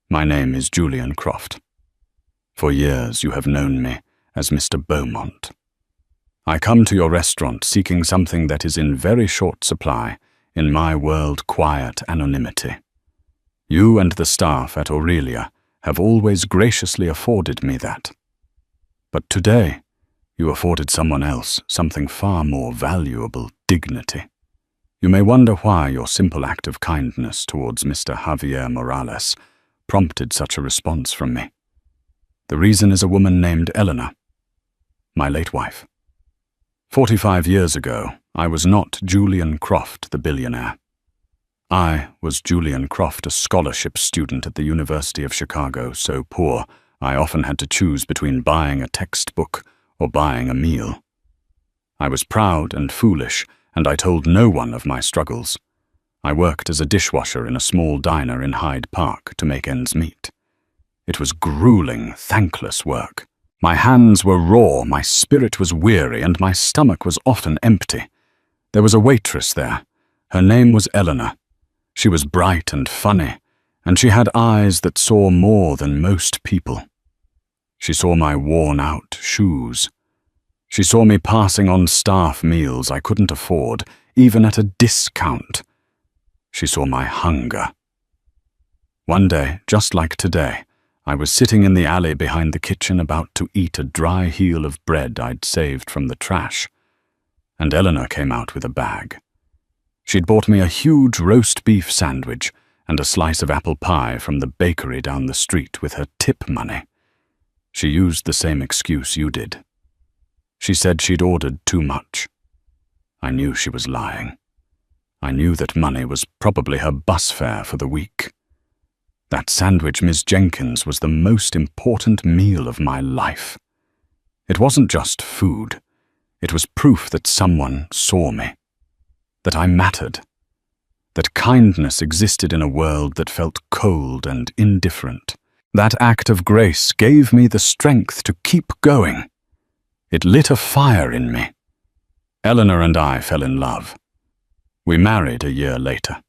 My name is Julian Croft. For years you have known me as Mr. Beaumont. I come to your restaurant seeking something that is in very short supply in my world-quiet anonymity. You and the staff at Aurelia have always graciously afforded me that. But today, you afforded someone else something far more valuable, dignity. You may wonder why your simple act of kindness towards Mr. Javier Morales prompted such a response from me. The reason is a woman named Eleanor, my late wife. 45 years ago, I was not Julian Croft, the billionaire. I was Julian Croft, a scholarship student at the University of Chicago, so poor I often had to choose between buying a textbook or buying a meal. I was proud and foolish, and I told no one of my struggles. I worked as a dishwasher in a small diner in Hyde Park to make ends meet. It was grueling, thankless work. My hands were raw, my spirit was weary, and my stomach was often empty. There was a waitress there. Her name was Eleanor. She was bright and funny, and she had eyes that saw more than most people. She saw my worn-out shoes. She saw me passing on staff meals I couldn't afford, even at a discount. She saw my hunger. One day, just like today, I was sitting in the alley behind the kitchen about to eat a dry heel of bread I'd saved from the trash, and Eleanor came out with a bag. She'd bought me a huge roast beef sandwich and a slice of apple pie from the bakery down the street with her tip money. She used the same excuse you did. She said she'd ordered too much. I knew she was lying. I knew that money was probably her bus fare for the week. That sandwich, Miss Jenkins, was the most important meal of my life. It wasn't just food. It was proof that someone saw me, that I mattered, that kindness existed in a world that felt cold and indifferent. That act of grace gave me the strength to keep going. It lit a fire in me. Eleanor and I fell in love. We married a year later.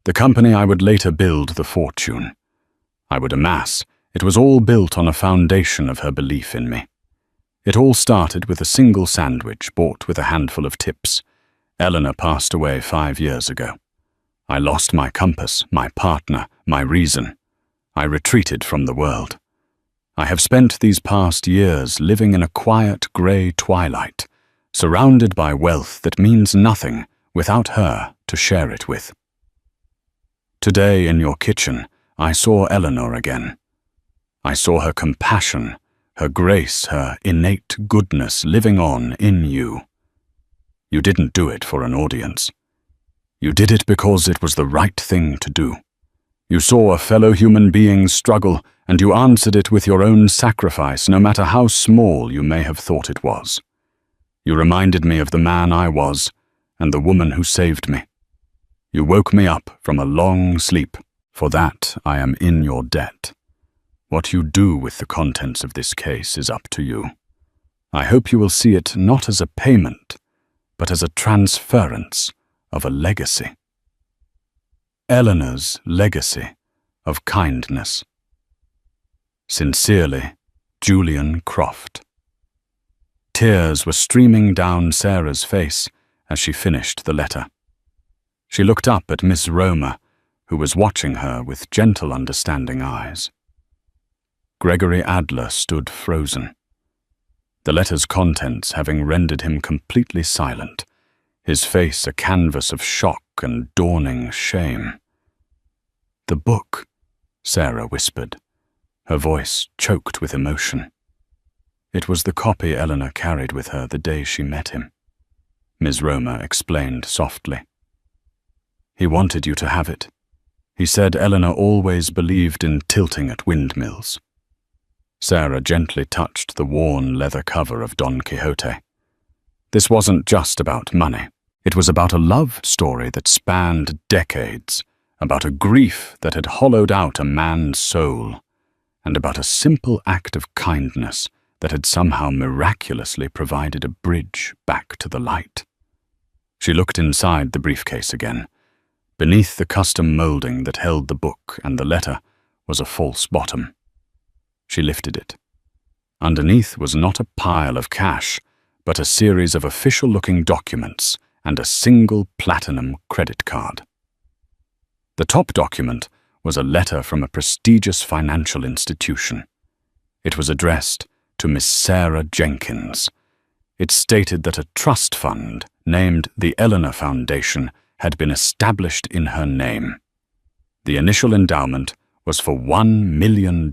The company I would later build the fortune I would amass, it was all built on a foundation of her belief in me. It all started with a single sandwich bought with a handful of tips. Eleanor passed away 5 years ago. I lost my compass, my partner, my reason. I retreated from the world. I have spent these past years living in a quiet grey twilight, surrounded by wealth that means nothing without her to share it with. Today in your kitchen, I saw Eleanor again. I saw her compassion, her grace, her innate goodness living on in you. You didn't do it for an audience. You did it because it was the right thing to do. You saw a fellow human being struggle, and you answered it with your own sacrifice, no matter how small you may have thought it was. You reminded me of the man I was, and the woman who saved me. You woke me up from a long sleep. For that, I am in your debt. What you do with the contents of this case is up to you. I hope you will see it not as a payment, but as a transference of a legacy. Eleanor's legacy of kindness. Sincerely, Julian Croft. Tears were streaming down Sarah's face as she finished the letter. She looked up at Miss Roma, who was watching her with gentle, understanding eyes. Gregory Adler stood frozen, the letter's contents having rendered him completely silent, his face a canvas of shock and dawning shame. "The book," Sarah whispered, her voice choked with emotion. It was the copy Eleanor carried with her the day she met him. Ms. Roma explained softly. "He wanted you to have it. He said Eleanor always believed in tilting at windmills." Sarah gently touched the worn leather cover of Don Quixote. This wasn't just about money. It was about a love story that spanned decades, about a grief that had hollowed out a man's soul, and about a simple act of kindness that had somehow miraculously provided a bridge back to the light. She looked inside the briefcase again. Beneath the custom molding that held the book and the letter was a false bottom. She lifted it. Underneath was not a pile of cash, but a series of official-looking documents and a single platinum credit card. The top document was a letter from a prestigious financial institution. It was addressed to Miss Sarah Jenkins. It stated that a trust fund named the Eleanor Foundation had been established in her name. The initial endowment was for $1 million.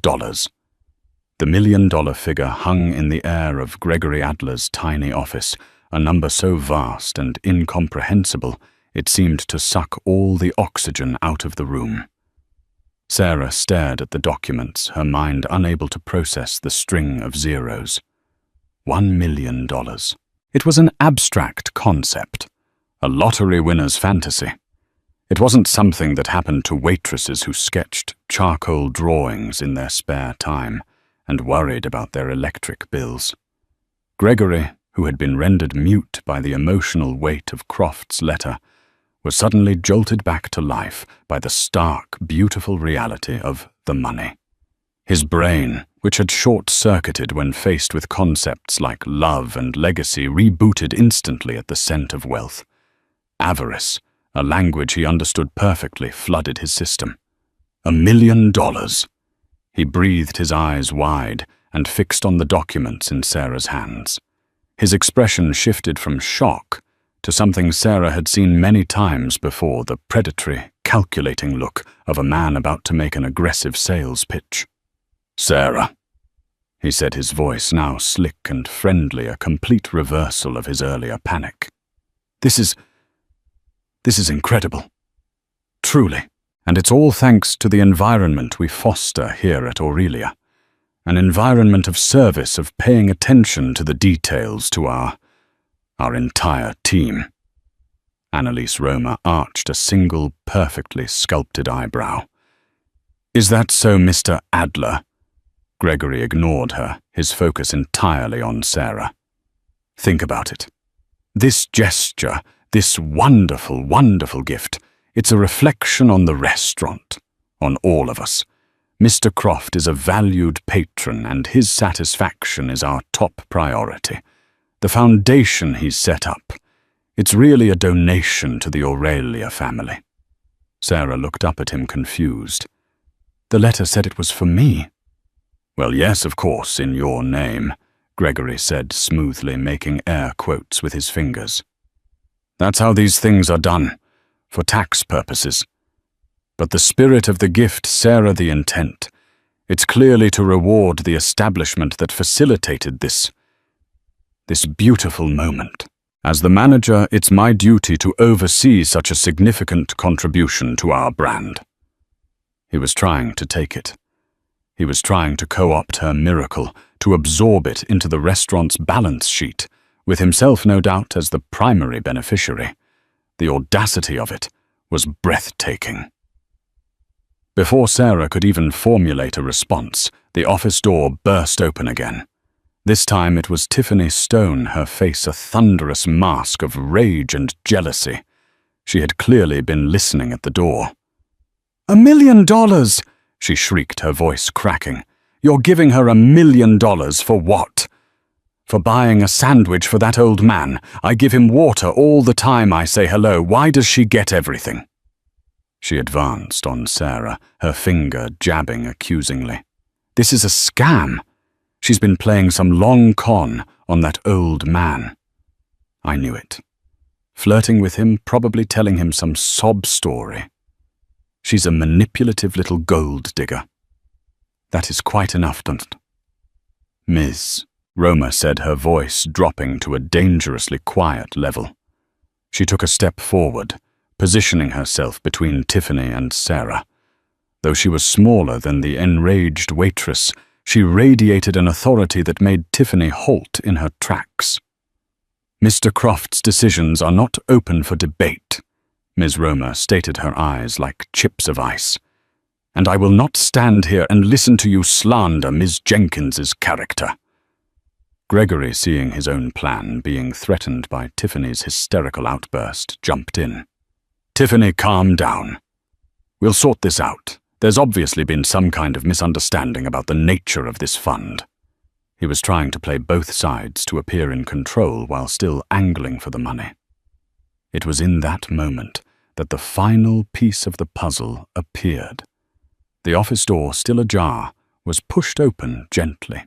The $1 million figure hung in the air of Gregory Adler's tiny office, a number so vast and incomprehensible it seemed to suck all the oxygen out of the room. Sarah stared at the documents, her mind unable to process the string of zeros. $1 million. It was an abstract concept, a lottery winner's fantasy. It wasn't something that happened to waitresses who sketched charcoal drawings in their spare time and worried about their electric bills. Gregory, who had been rendered mute by the emotional weight of Croft's letter, was suddenly jolted back to life by the stark, beautiful reality of the money. His brain, which had short-circuited when faced with concepts like love and legacy, rebooted instantly at the scent of wealth. Avarice, a language he understood perfectly, flooded his system. $1 million. He breathed his eyes wide and fixed on the documents in Sarah's hands. His expression shifted from shock to something Sarah had seen many times before, the predatory, calculating look of a man about to make an aggressive sales pitch. "Sarah," he said, his voice now slick and friendly, a complete reversal of his earlier panic. This is incredible. Truly. And it's all thanks to the environment we foster here at Aurelia. An environment of service, of paying attention to the details, to our entire team. Annalise Roma arched a single, perfectly sculpted eyebrow. "Is that so, Mr. Adler?" Gregory ignored her, his focus entirely on Sarah. "Think about it. This gesture, this wonderful, wonderful gift, it's a reflection on the restaurant, on all of us. Mr. Croft is a valued patron, and his satisfaction is our top priority. The foundation he's set up, it's really a donation to the Aurelia family." Sarah looked up at him confused. "The letter said it was for me." "Well, yes, of course, in your name," Gregory said smoothly, making air quotes with his fingers. "That's how these things are done, for tax purposes. But the spirit of the gift, Sarah, the intent, it's clearly to reward the establishment that facilitated this beautiful moment. As the manager, it's my duty to oversee such a significant contribution to our brand." He was trying to take it. He was trying to co-opt her miracle, to absorb it into the restaurant's balance sheet, with himself no doubt as the primary beneficiary. The audacity of it was breathtaking. Before Sarah could even formulate a response, the office door burst open again. This time it was Tiffany Stone, her face a thunderous mask of rage and jealousy. She had clearly been listening at the door. "$1 million!" she shrieked, her voice cracking. "You're giving her $1 million for what?" "For buying a sandwich for that old man. I give him water all the time I say hello. Why does she get everything?" She advanced on Sarah, her finger jabbing accusingly. "This is a scam. She's been playing some long con on that old man." I knew it. Flirting with him, probably telling him some sob story. She's a manipulative little gold digger. That is quite enough, don't it? "Ms." Roma said, her voice dropping to a dangerously quiet level. She took a step forward, positioning herself between Tiffany and Sarah. Though she was smaller than the enraged waitress, she radiated an authority that made Tiffany halt in her tracks. "Mr. Croft's decisions are not open for debate," Ms. Roma stated, her eyes like chips of ice. "And I will not stand here and listen to you slander Ms. Jenkins's character." Gregory, seeing his own plan being threatened by Tiffany's hysterical outburst, jumped in. "Tiffany, calm down. We'll sort this out. There's obviously been some kind of misunderstanding about the nature of this fund." He was trying to play both sides to appear in control while still angling for the money. It was in that moment that the final piece of the puzzle appeared. The office door, still ajar, was pushed open gently.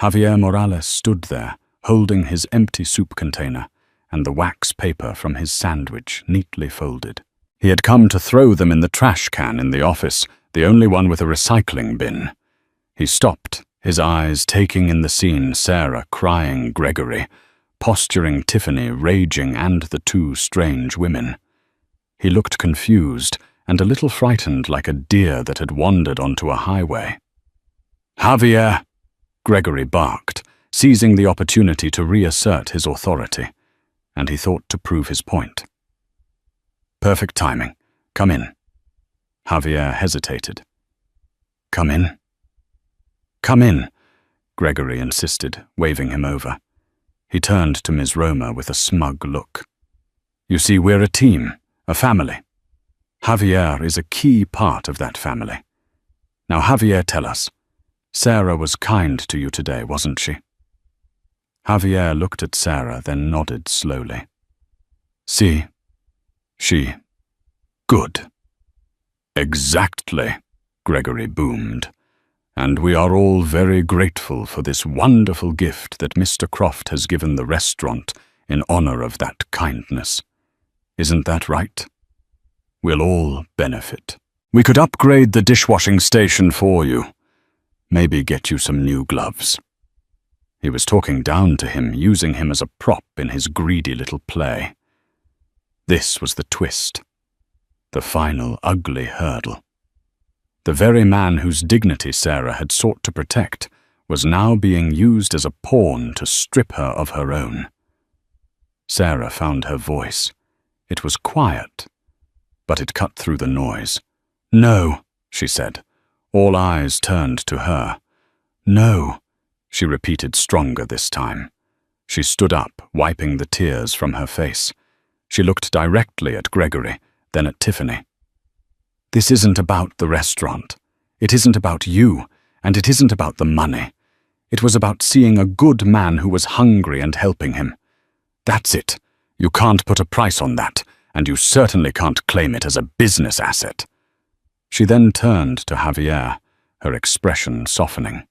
Javier Morales stood there, holding his empty soup container and the wax paper from his sandwich neatly folded. He had come to throw them in the trash can in the office, the only one with a recycling bin. He stopped, his eyes taking in the scene, Sarah crying Gregory, posturing Tiffany raging, and the two strange women. He looked confused and a little frightened, like a deer that had wandered onto a highway. "Javier!" Gregory barked, seizing the opportunity to reassert his authority, and he thought to prove his point. "Perfect timing. Come in." Javier hesitated. "Come in." "Come in," Gregory insisted, waving him over. He turned to Ms. Roma with a smug look. "You see, we're a team, a family. Javier is a key part of that family. Now, Javier, tell us, Sarah was kind to you today, wasn't she?" Javier looked at Sarah, then nodded slowly. "Si. She. Good." "Exactly," Gregory boomed. "And we are all very grateful for this wonderful gift that Mr. Croft has given the restaurant in honor of that kindness. Isn't that right? We'll all benefit. We could upgrade the dishwashing station for you. Maybe get you some new gloves." He was talking down to him, using him as a prop in his greedy little play. This was the twist. The final ugly hurdle. The very man whose dignity Sarah had sought to protect was now being used as a pawn to strip her of her own. Sarah found her voice. It was quiet, but it cut through the noise. "No," she said. All eyes turned to her. "No," she repeated, stronger this time. She stood up, wiping the tears from her face. She looked directly at Gregory, then at Tiffany. "This isn't about the restaurant. It isn't about you, and it isn't about the money. It was about seeing a good man who was hungry and helping him. That's it. You can't put a price on that, and you certainly can't claim it as a business asset." She then turned to Javier, her expression softening.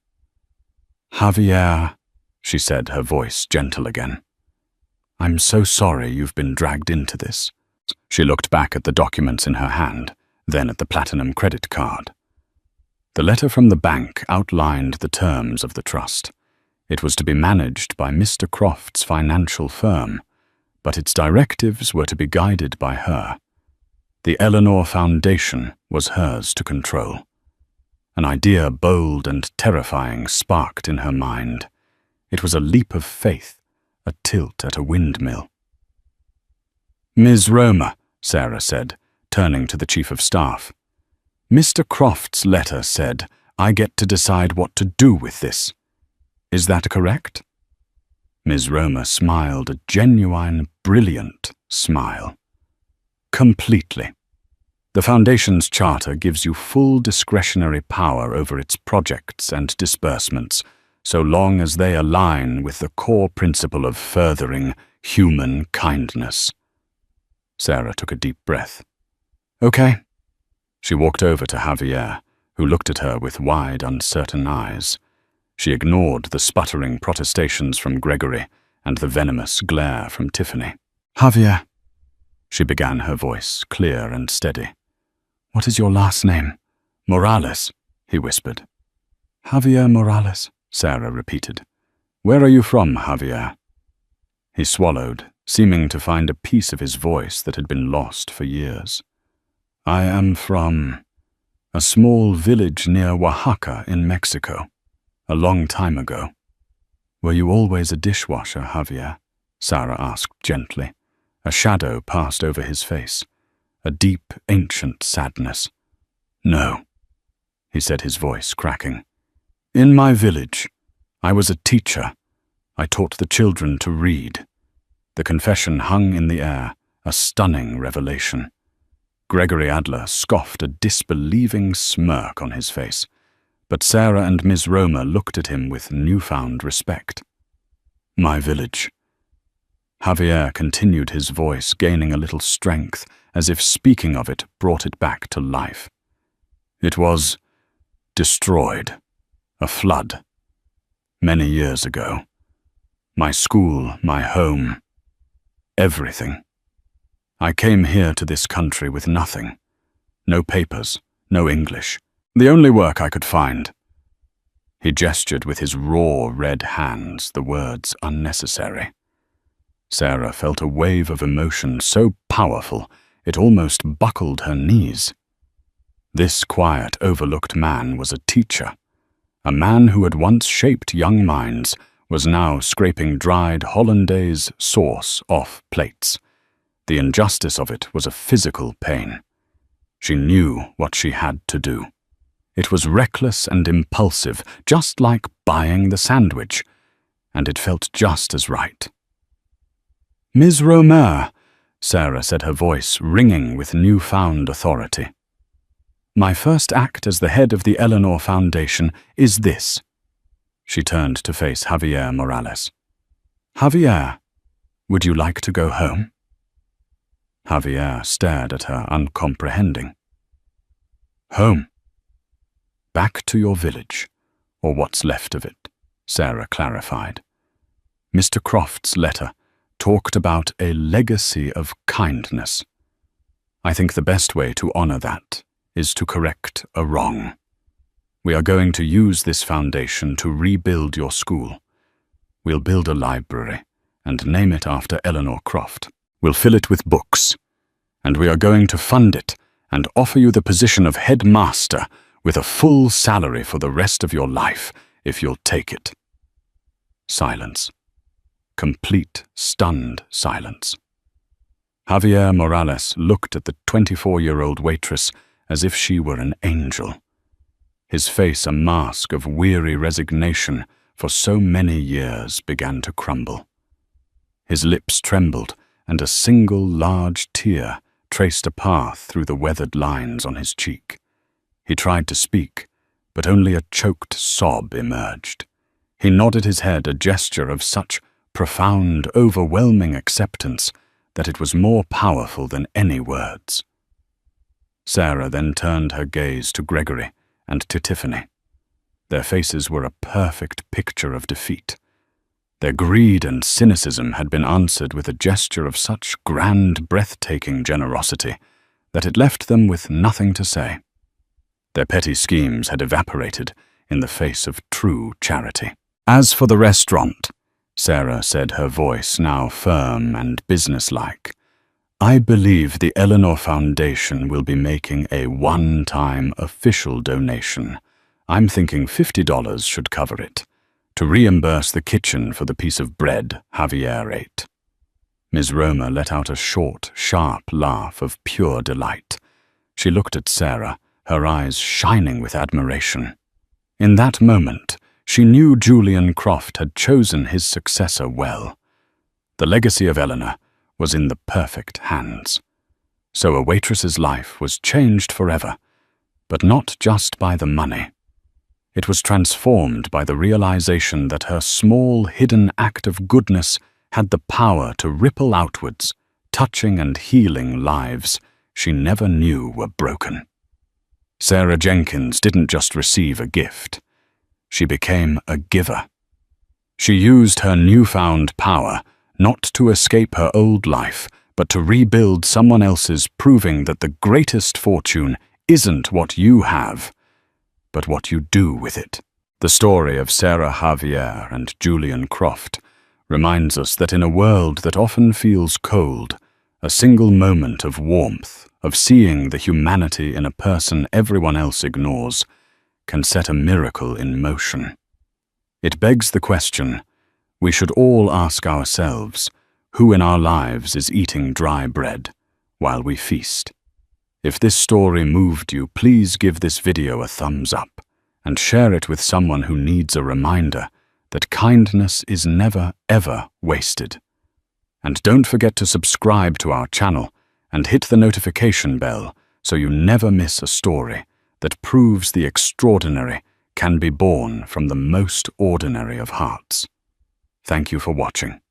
"Javier," she said, her voice gentle again. "I'm so sorry you've been dragged into this." She looked back at the documents in her hand, then at the platinum credit card. The letter from the bank outlined the terms of the trust. It was to be managed by Mr. Croft's financial firm, but its directives were to be guided by her. The Eleanor Foundation was hers to control. An idea bold and terrifying sparked in her mind. It was a leap of faith, a tilt at a windmill. "Ms. Roma," Sarah said, turning to the Chief of Staff. "Mr. Croft's letter said, I get to decide what to do with this. Is that correct? Ms. Roma smiled a genuine, brilliant smile. Completely. The Foundation's charter gives you full discretionary power over its projects and disbursements, so long as they align with the core principle of furthering human kindness. Sarah took a deep breath. Okay. She walked over to Javier, who looked at her with wide, uncertain eyes. She ignored the sputtering protestations from Gregory and the venomous glare from Tiffany. Javier, she began, her voice clear and steady. What is your last name? Morales, he whispered. Javier Morales, Sarah repeated. Where are you from, Javier? He swallowed, seeming to find a piece of his voice that had been lost for years. I am from a small village near Oaxaca in Mexico, a long time ago. Were you always a dishwasher, Javier? Sarah asked gently. A shadow passed over his face, a deep, ancient sadness. No, he said, his voice cracking. In my village, I was a teacher. I taught the children to read. The confession hung in the air, a stunning revelation. Gregory Adler scoffed, a disbelieving smirk on his face, but Sarah and Ms. Roma looked at him with newfound respect. My village. Javier continued, his voice gaining a little strength, as if speaking of it brought it back to life. It was destroyed, a flood, many years ago. My school, my home, everything. I came here to this country with nothing. No papers, no English. The only work I could find. He gestured with his raw red hands, the words unnecessary. Sarah felt a wave of emotion so powerful it almost buckled her knees. This quiet, overlooked man was a teacher. A man who had once shaped young minds was now scraping dried hollandaise sauce off plates. The injustice of it was a physical pain. She knew what she had to do. It was reckless and impulsive, just like buying the sandwich, and it felt just as right. Ms. Romer, Sarah said, her voice ringing with newfound authority. My first act as the head of the Eleanor Foundation is this. She turned to face Javier Morales. Javier, would you like to go home? Javier stared at her, uncomprehending. Home. Back to your village, or what's left of it, Sarah clarified. Mr. Croft's letter talked about a legacy of kindness. I think the best way to honor that is to correct a wrong. We are going to use this foundation to rebuild your school. We'll build a library and name it after Eleanor Croft. We'll fill it with books, and we are going to fund it and offer you the position of headmaster with a full salary for the rest of your life if you'll take it. Silence. Complete, stunned silence. Javier Morales looked at the 24-year-old waitress as if she were an angel. His face, a mask of weary resignation for so many years, began to crumble. His lips trembled, and a single large tear traced a path through the weathered lines on his cheek. He tried to speak, but only a choked sob emerged. He nodded his head, a gesture of such profound, overwhelming acceptance that it was more powerful than any words. Sarah then turned her gaze to Gregory and to Tiffany. Their faces were a perfect picture of defeat. Their greed and cynicism had been answered with a gesture of such grand, breathtaking generosity that it left them with nothing to say. Their petty schemes had evaporated in the face of true charity. As for the restaurant, Sarah said, her voice now firm and businesslike, I believe the Eleanor Foundation will be making a one-time official donation. I'm thinking $50 should cover it, to reimburse the kitchen for the piece of bread Javier ate. Ms. Roma let out a short, sharp laugh of pure delight. She looked at Sarah, her eyes shining with admiration. In that moment, she knew Julian Croft had chosen his successor well. The legacy of Eleanor was in the perfect hands. So a waitress's life was changed forever, but not just by the money. It was transformed by the realization that her small, hidden act of goodness had the power to ripple outwards, touching and healing lives she never knew were broken. Sarah Jenkins didn't just receive a gift. She became a giver. She used her newfound power not to escape her old life, but to rebuild someone else's, proving that the greatest fortune isn't what you have, but what you do with it. The story of Sarah Javier and Julian Croft reminds us that in a world that often feels cold, a single moment of warmth, of seeing the humanity in a person everyone else ignores, can set a miracle in motion. It begs the question we should all ask ourselves, who in our lives is eating dry bread while we feast? If this story moved you, please give this video a thumbs up and share it with someone who needs a reminder that kindness is never, ever wasted. And don't forget to subscribe to our channel and hit the notification bell so you never miss a story that proves the extraordinary can be born from the most ordinary of hearts. Thank you for watching.